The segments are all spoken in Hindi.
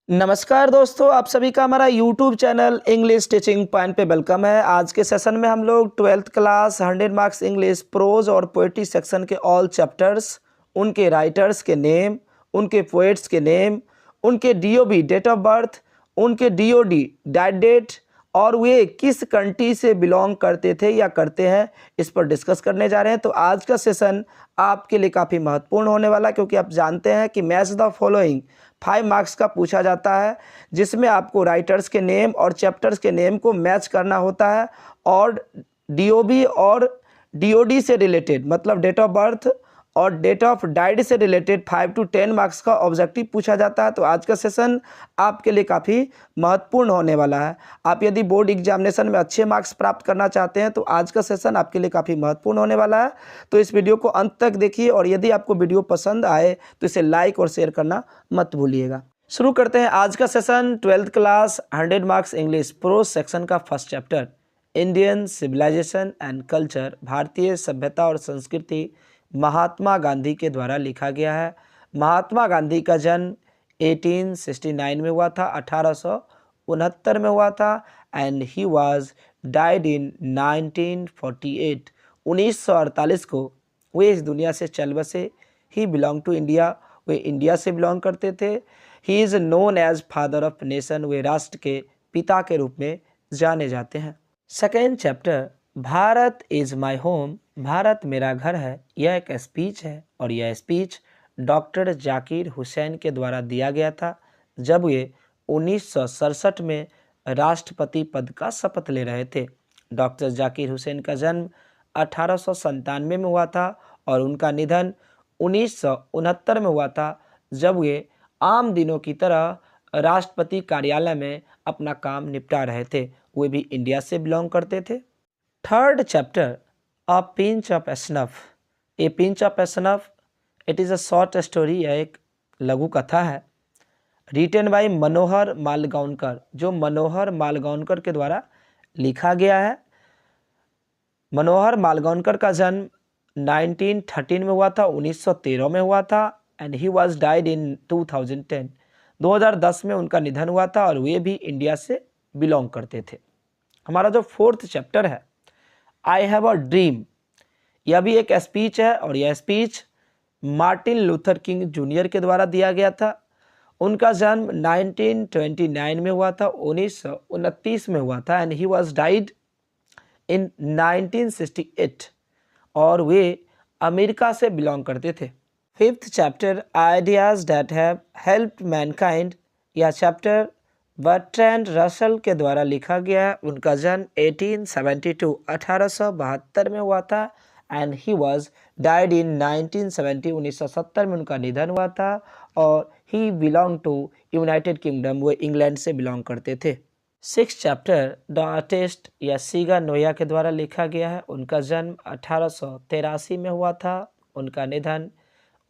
नमस्कार दोस्तों, आप सभी का हमारा YouTube channel English teaching point पे वेलकम है। आज के सेशन में हम लोग 12th class 100 marks English pros और पोएट्री सेक्शन के ऑल चैप्टर्स, उनके राइटर्स के नेम, उनके पोएट्स के नेम, उनके डीओबी डेट ऑफ बर्थ, उनके डीओडी डेट और वे किस कंट्री से बिलोंग करते थे या करते हैं, इस पर डिस्कस करने जा रहे हैं। तो आज का सेशन आपके लिए काफ़ी महत्वपूर्ण होने वाला है, क्योंकि आप जानते हैं कि मैच द फॉलोइंग 5 मार्क्स का पूछा जाता है, जिसमें आपको राइटर्स के नेम और चैप्टर्स के नेम को मैच करना होता है और डीओबी और डीओडी से रिलेटेड मतलब डेट ऑफ बर्थ और डेट ऑफ डाइड से रिलेटेड 5 to 10 मार्क्स का ऑब्जेक्टिव पूछा जाता है। तो आज का सेशन आपके लिए काफ़ी महत्वपूर्ण होने वाला है। आप यदि बोर्ड एग्जामिनेशन में अच्छे मार्क्स प्राप्त करना चाहते हैं तो आज का सेशन आपके लिए काफ़ी महत्वपूर्ण होने वाला है। तो इस वीडियो को अंत तक देखिए और यदि आपको वीडियो पसंद आए तो इसे लाइक और शेयर करना मत भूलिएगा। शुरू करते हैं आज का session. 12th class 100 marks English prose section का first chapter Indian civilisation and culture, भारतीय सभ्यता और संस्कृति, महात्मा गांधी के द्वारा लिखा गया है। महात्मा गांधी का जन्म 1869 में हुआ था, 1869 में हुआ था and he was died in 1948। 1948 को वे इस दुनिया से चल बसे। ही बिलोंग टू इंडिया, वे इंडिया से बिलोंग करते थे। He is known as father of nation, वे राष्ट्र के पिता के रूप में जाने जाते हैं। Second chapter Bharat is my home, Bharat मेरा घर है, यह एक स्पीच है और यह स्पीच डॉक्टर जाकिर हुसैन के द्वारा दिया गया था जब वे 1967 में राष्ट्रपति पद का शपथ ले रहे थे। डॉक्टर जाकिर हुसैन का जन्म 1897 में हुआ था और उनका निधन 1969 में हुआ था जब वे आम दिनों की तरह राष्ट्रपति कार्यालय में अपना काम निपटा रहे थे। वे भी इंडिया से बिलोंग करते थे। Third chapter a pinch of snuff. A pinch of snuff it is a short story, यह एक लघु कथा है रिटन बाय मनोहर मालगांवकर, जो मनोहर मालगांवकर के द्वारा लिखा गया है। मनोहर मालगांवकर का जन्म 1913 में हुआ था, 1913 में हुआ था एंड ही वाज डाइड इन 2010। 2010 में उनका निधन हुआ था और वे भी इंडिया से बिलोंग करते थे। हमारा जो फोर्थ चैप्टर है आई हैव अ ड्रीम, यह भी एक स्पीच है और यह speech Martin Luther king junior के द्वारा दिया गया था। उनका जन्म 1929 में हुआ था, 1929 में हुआ था एंड ही वाज डाइड इन 1968 और वे अमेरिका से बिलोंग करते थे। Fifth chapter ideas that have helped Mankind, यह चैप्टर बर्ट्रैंड रसल के द्वारा लिखा गया है। उनका जन्म 1872 में हुआ था एंड ही वाज डाइड इन 1970, 1970 में उनका निधन हुआ था और ही बिलोंग टू यूनाइटेड किंगडम, वो इंग्लैंड से बिलोंग करते थे। सिक्स चैप्टर द आर्टिस्ट या सीगा नोया के द्वारा लिखा गया है। उनका जन्म 1883 में हुआ था, उनका निधन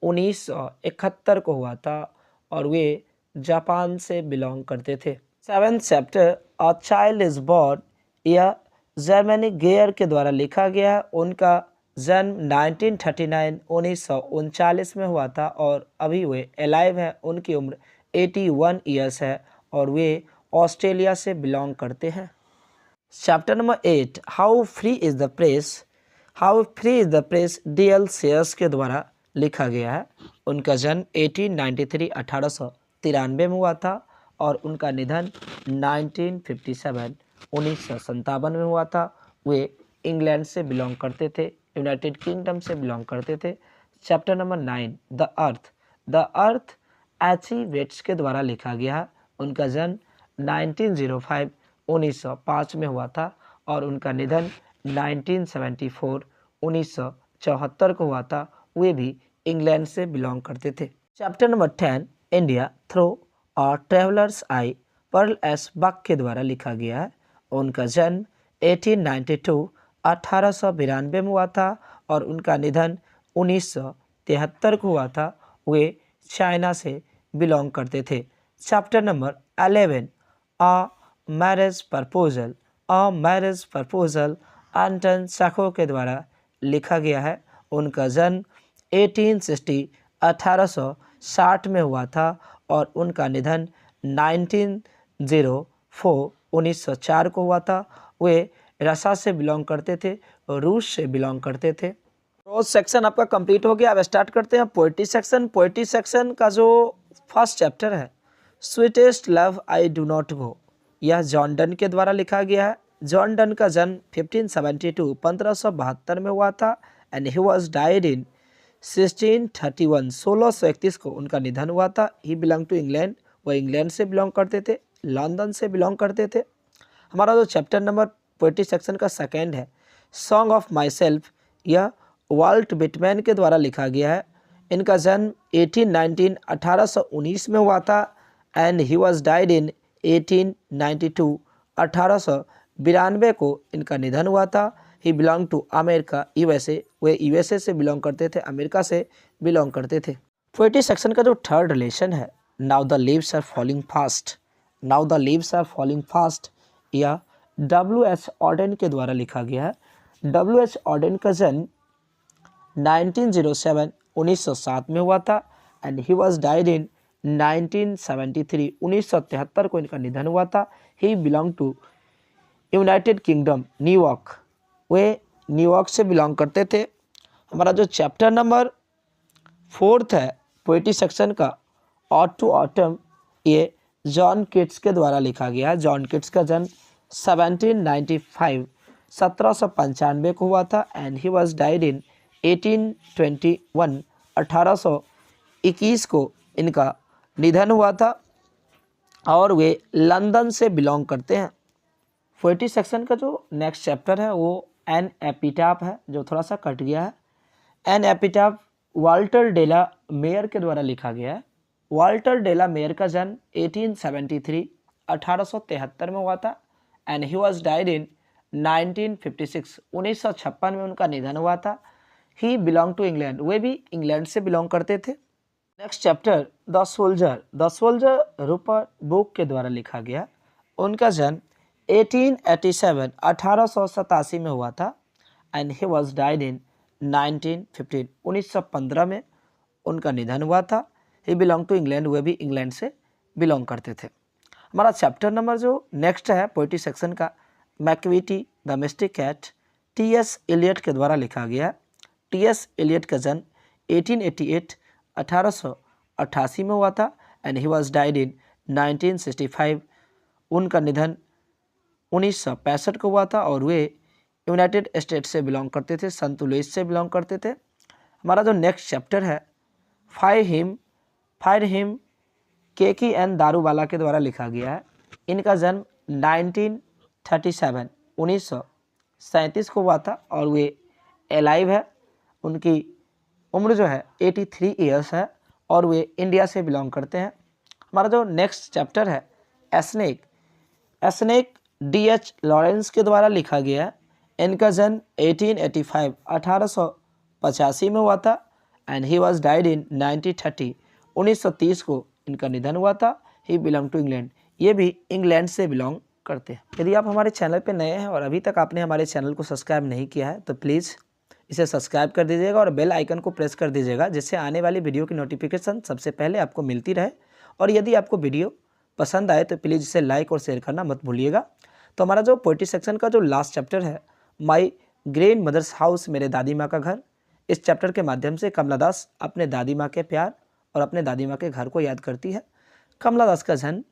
1971 को हुआ था और वे जापान से बिलोंग करते थे। Seventh chapter a child is born, यह जर्मनी गेयर के द्वारा लिखा गया है। उनका जन्म 1939 1939 में हुआ था और अभी वे अलाइव हैं। उनकी उम्र 81 ईयर्स है और वे ऑस्ट्रेलिया से बिलोंग करते हैं। Chapter number 8 how free is the press, how free is the press DL shares के द्वारा लिखा गया है। उनका जन्म 1893 1893 में हुआ था और उनका निधन 1957 1957 में हुआ था। वे इंग्लैंड से बिलोंग करते थे, यूनाइटेड किंगडम से बिलोंग करते थे। Chapter number 9 the earth H E Bates के द्वारा लिखा गया है। उनका जन्म 1905 1905 में हुआ था और उनका निधन 1974 1974 को हुआ था। वे भी इंग्लैंड से बिलोंग करते थे। Chapter number 10 India through a traveller's eye, Pearl S Buck के द्वारा लिखा गया है। उनका जन्म 1892 1892 में हुआ था और उनका निधन 1973 को हुआ था। वे चाइना से बिलोंग करते थे। Chapter number 11 a marriage proposal Anton psycho के द्वारा लिखा गया है। उनका जन्म 1860 1860 में हुआ था और उनका निधन 1904 1904 को हुआ था। वे रसा से बिलोंग करते थे और रूस से बिलोंग करते थे। प्रोज सेक्शन आपका कंप्लीट हो गया। अब स्टार्ट करते हैं पोएट्री सेक्शन। पोएट्री सेक्शन का जो फर्स्ट चैप्टर है sweetest love I do not go, यह जॉन डन के द्वारा लिखा गया है। जॉन डन का जन्म 1572 1572 में हुआ था एंड ही वॉज डाइड इन 1631 1631 को उनका निधन हुआ था। ही बिलोंग टू इंग्लैंड, वह इंग्लैंड से बिलोंग करते थे, लंदन से बिलोंग करते थे। हमारा जो चैप्टर नंबर पोएट्री सेक्शन का सेकेंड है सॉन्ग ऑफ माई सेल्फ, यह वाल्ट विटमैन के द्वारा लिखा गया है। इनका जन्म 1819 में हुआ था and he was died in 1892 1892 को इनका निधन हुआ था। He belong to America USA, वे यूएसए से बिलोंग करते थे, अमेरिका से बिलोंग करते थे। पोएट्री सेक्शन का जो थर्ड रिलेशन है now the leaves are falling fast, now the leaves are falling fast, यह W.H. ऑडेन के द्वारा लिखा गया है। W.H. ऑडेन का जन्म 1907 1907 में हुआ था and he was died in 1973 1973 को इनका निधन हुआ था। He belong to United Kingdom New York, वे न्यूयॉर्क से बिलोंग करते थे। हमारा जो चैप्टर नंबर फोर्थ है पोएट्री सेक्शन का ऑट टू ऑटम, ये जॉन किट्स के द्वारा लिखा गया है। जॉन किट्स का जन्म 1795 1795 को हुआ था एंड ही वॉज डाइड इन 1821 1821 को इनका निधन हुआ था और वे लंदन से बिलोंग करते हैं। पोएट्री सेक्शन का जो नेक्स्ट चैप्टर है वो एन एपिटाफ है, जो थोड़ा सा कट गया है। एन एपिटाफ वाल्टर डेला मेयर के द्वारा लिखा गया है। वाल्टर डेला मेयर का जन्म 1873 1873 में हुआ था एंड ही वॉज डाइड इन 1956 1956 में उनका निधन हुआ था। ही बिलोंग टू इंग्लैंड, वे भी इंग्लैंड से बिलोंग करते थे। Next chapter the soldier Rupert book के द्वारा लिखा गया। उनका जन्म 1887 1887 में हुआ था and he was died in 1915 1915 में उनका निधन हुआ था। ही बिलोंग टू इंग्लैंड, वे भी इंग्लैंड से बिलोंग करते थे। हमारा चैप्टर नंबर जो नेक्स्ट है पोएट्री सेक्शन का Macavity the mystic cat, T.S. Eliot के द्वारा लिखा गया। T.S. एलियट का जन्म 1888 1888 में हुआ था एंड ही वॉज डाइड इन 1965 उनका निधन 1965 को हुआ था और वे यूनाइटेड स्टेट्स से बिलोंग करते थे, संत लुइस से बिलोंग करते थे। हमारा जो नेक्स्ट चैप्टर है फायर हिम केकी एन दारूवाला के द्वारा लिखा गया है। इनका जन्म 1937 1937 को हुआ था और वे एलाइव है, उनकी उम्र जो है 83 ईयर्स है और वे इंडिया से बिलोंग करते हैं। हमारा जो नेक्स्ट चैप्टर है एस्नेक D.H. लॉरेंस के द्वारा लिखा गया है। इनका जन्म 1885 1885 में हुआ था एंड ही वॉज डाइड इन 1930 1930 को इनका निधन हुआ था। ही बिलोंग टू इंग्लैंड, ये भी इंग्लैंड से बिलोंग करते हैं। यदि आप हमारे चैनल पे नए हैं और अभी तक आपने हमारे चैनल को सब्सक्राइब नहीं किया है तो प्लीज़ इसे सब्सक्राइब कर दीजिएगा और बेल आइकन को प्रेस कर दीजिएगा, जिससे आने वाली वीडियो की नोटिफिकेशन सबसे पहले आपको मिलती रहे। और यदि आपको वीडियो पसंद आए तो प्लीज़ इसे लाइक और शेयर करना मत भूलिएगा। तो हमारा जो पोएट्री सेक्शन का जो लास्ट चैप्टर है माई ग्रैंड मदर्स हाउस, मेरे दादी माँ का घर, इस चैप्टर के माध्यम से कमला दास अपने दादी माँ के प्यार और अपने दादी माँ के घर को याद करती है। कमला दास का जन्म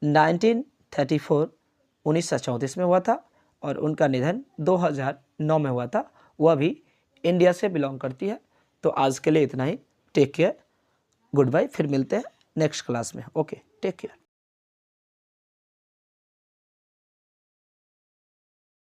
1934 1934 में हुआ था और उनका निधन 2009 में हुआ था। वह भी इंडिया से बिलोंग करती है। तो आज के लिए इतना ही। टेक केयर, गुड बाय, फिर मिलते हैं नेक्स्ट क्लास में। Okay, take care.